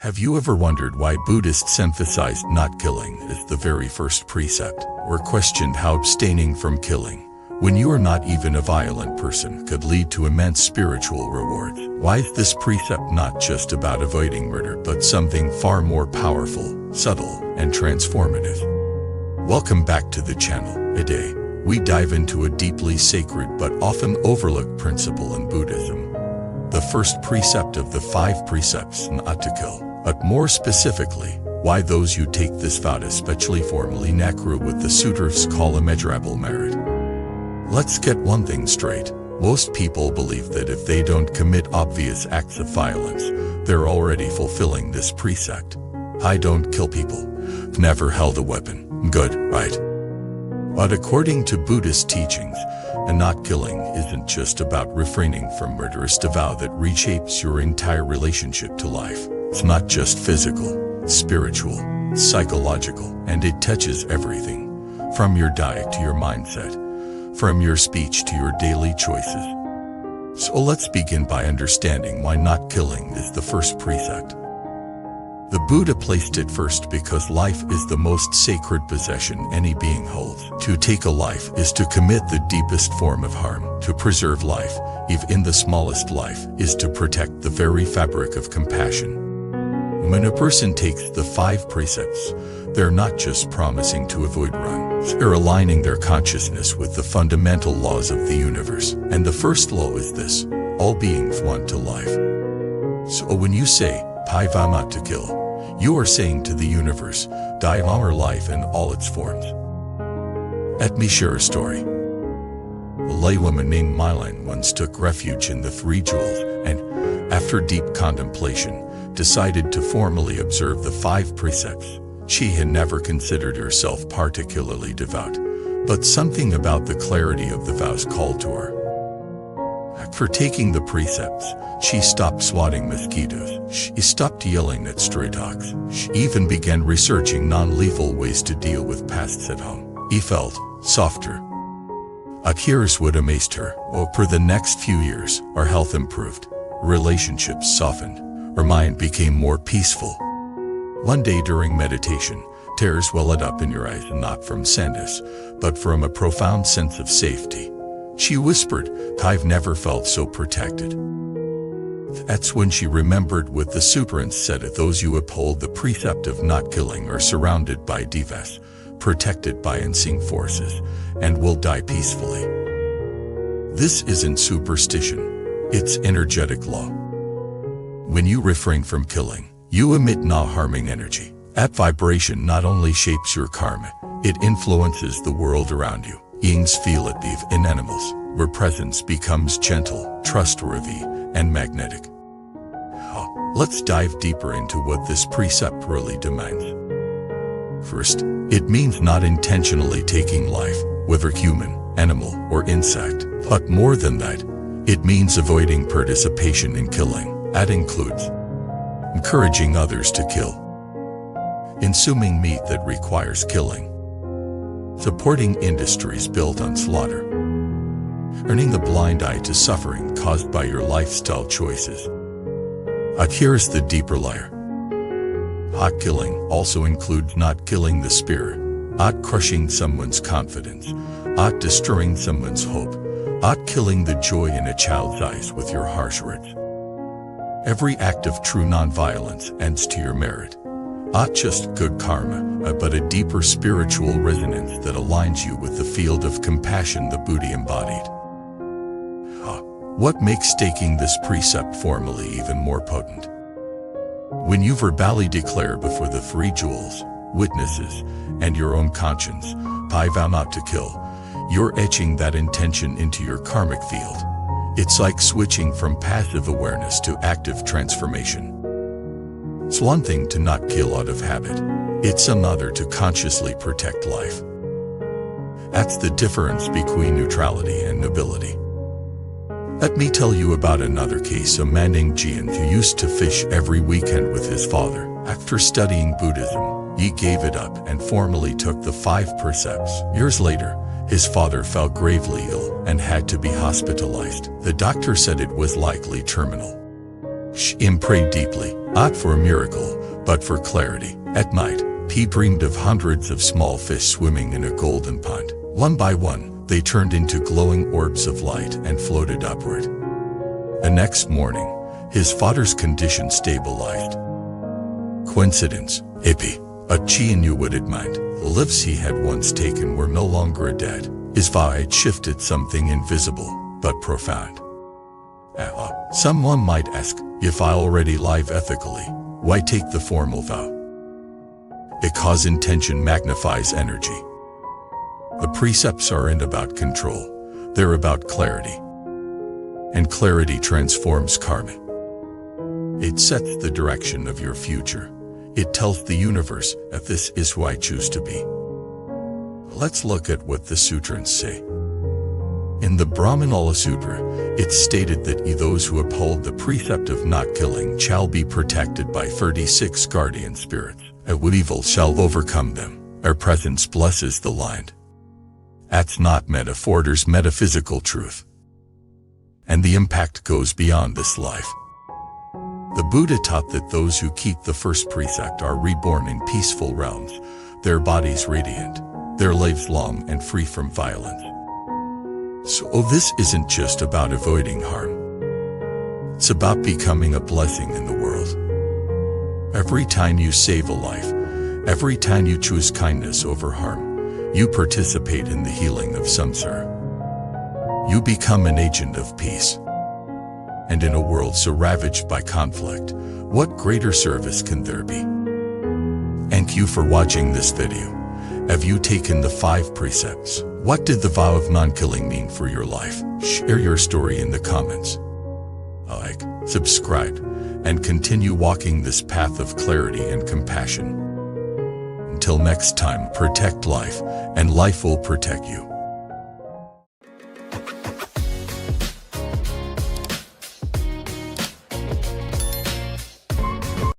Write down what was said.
Have you ever wondered why Buddhists emphasized not killing as the very first precept, or questioned how abstaining from killing, when you are not even a violent person, could lead to immense spiritual rewards? Why is this precept not just about avoiding murder, but something far more powerful, subtle, and transformative? Welcome back to the channel. Today, we dive into a deeply sacred but often overlooked principle in Buddhism. The first precept of the 5 precepts, not to kill. But more specifically, why those who take this vow especially formally nakru with the sutras call immeasurable merit. Let's get one thing straight. Most people believe that if they don't commit obvious acts of violence, they're already fulfilling this precept. I don't kill people. Never held a weapon. Good, right? But according to Buddhist teachings, not killing isn't just about refraining from murderous vow that reshapes your entire relationship to life. It's not just physical, spiritual, psychological, and it touches everything. From your diet to your mindset, from your speech to your daily choices. So let's begin by understanding why not killing is the first precept. The Buddha placed it first because life is the most sacred possession any being holds. To take a life is to commit the deepest form of harm. To preserve life, even the smallest life, is to protect the very fabric of compassion. When a person takes the 5 precepts, they're not just promising to avoid wrong. They're aligning their consciousness with the fundamental laws of the universe. And the first law is this: all beings want to life. So when you say, "I vow not to kill," you are saying to the universe, "Die our life in all its forms." Let me share a story. A laywoman named Mylan once took refuge in the 3 jewels and, after deep contemplation, decided to formally observe the 5 precepts. She had never considered herself particularly devout, but something about the clarity of the vows called to her. After taking the precepts, she stopped swatting mosquitoes. She stopped yelling at stray dogs. She even began researching non-lethal ways to deal with pests at home. He felt softer. Here's what amazed her. For the next few years, her health improved. Relationships softened. Her mind became more peaceful. One day during meditation, tears welled up in her eyes, not from sadness, but from a profound sense of safety. She whispered, "I've never felt so protected." That's when she remembered what the Sutrans said: those who uphold the precept of not killing are surrounded by devas, protected by unseen forces, and will die peacefully. This isn't superstition, it's energetic law. When you refrain from killing, you emit non-harming energy. That vibration not only shapes your karma, it influences the world around you. Beings feel it even in animals, where presence becomes gentle, trustworthy, and magnetic. Let's dive deeper into what this precept really demands. First, it means not intentionally taking life, whether human, animal, or insect. But more than that, it means avoiding participation in killing. That includes encouraging others to kill, consuming meat that requires killing, supporting industries built on slaughter, turning a blind eye to suffering caused by your lifestyle choices. Here's the deeper layer. Not killing also includes not killing the spirit, not crushing someone's confidence, not destroying someone's hope, not killing the joy in a child's eyes with your harsh words. Every act of true nonviolence ends to your merit. Not just good karma, but a deeper spiritual resonance that aligns you with the field of compassion the Buddha embodied. What makes taking this precept formally even more potent? When you verbally declare before the 3 jewels, witnesses, and your own conscience, "I vow not to kill," you're etching that intention into your karmic field. It's like switching from passive awareness to active transformation. It's one thing to not kill out of habit. It's another to consciously protect life. That's the difference between neutrality and nobility. Let me tell you about another case. A man named Jian who used to fish every weekend with his father. After studying Buddhism, he gave it up and formally took the 5 precepts. Years later, his father fell gravely ill and had to be hospitalized. The doctor said it was likely terminal. Him prayed deeply, not for a miracle, but for clarity. At night, he dreamed of hundreds of small fish swimming in a golden pond. One by one, they turned into glowing orbs of light and floated upward. The next morning, his father's condition stabilized. Coincidence? Hippie. A Qigong mind. The lifts he had once taken were no longer dead. His vow had shifted something invisible, but profound. Someone might ask, if I already live ethically, why take the formal vow? Because intention magnifies energy. The precepts aren't about control, they're about clarity. And clarity transforms karma. It sets the direction of your future. It tells the universe that this is who I choose to be. Let's look at what the sutras say. In the Brahmanala Sutra, it's stated that those who uphold the precept of not killing shall be protected by 36 guardian spirits. Evil shall overcome them. Our presence blesses the land. That's not metaphor, there's metaphysical truth. And the impact goes beyond this life. The Buddha taught that those who keep the first precept are reborn in peaceful realms, their bodies radiant, their lives long and free from violence. So this isn't just about avoiding harm. It's about becoming a blessing in the world. Every time you save a life, every time you choose kindness over harm, you participate in the healing of samsara. You become an agent of peace. And in a world so ravaged by conflict, what greater service can there be? Thank you for watching this video. Have you taken the 5 precepts? What did the vow of non-killing mean for your life? Share your story in the comments. Like, subscribe, and continue walking this path of clarity and compassion. Until next time, protect life, and life will protect you.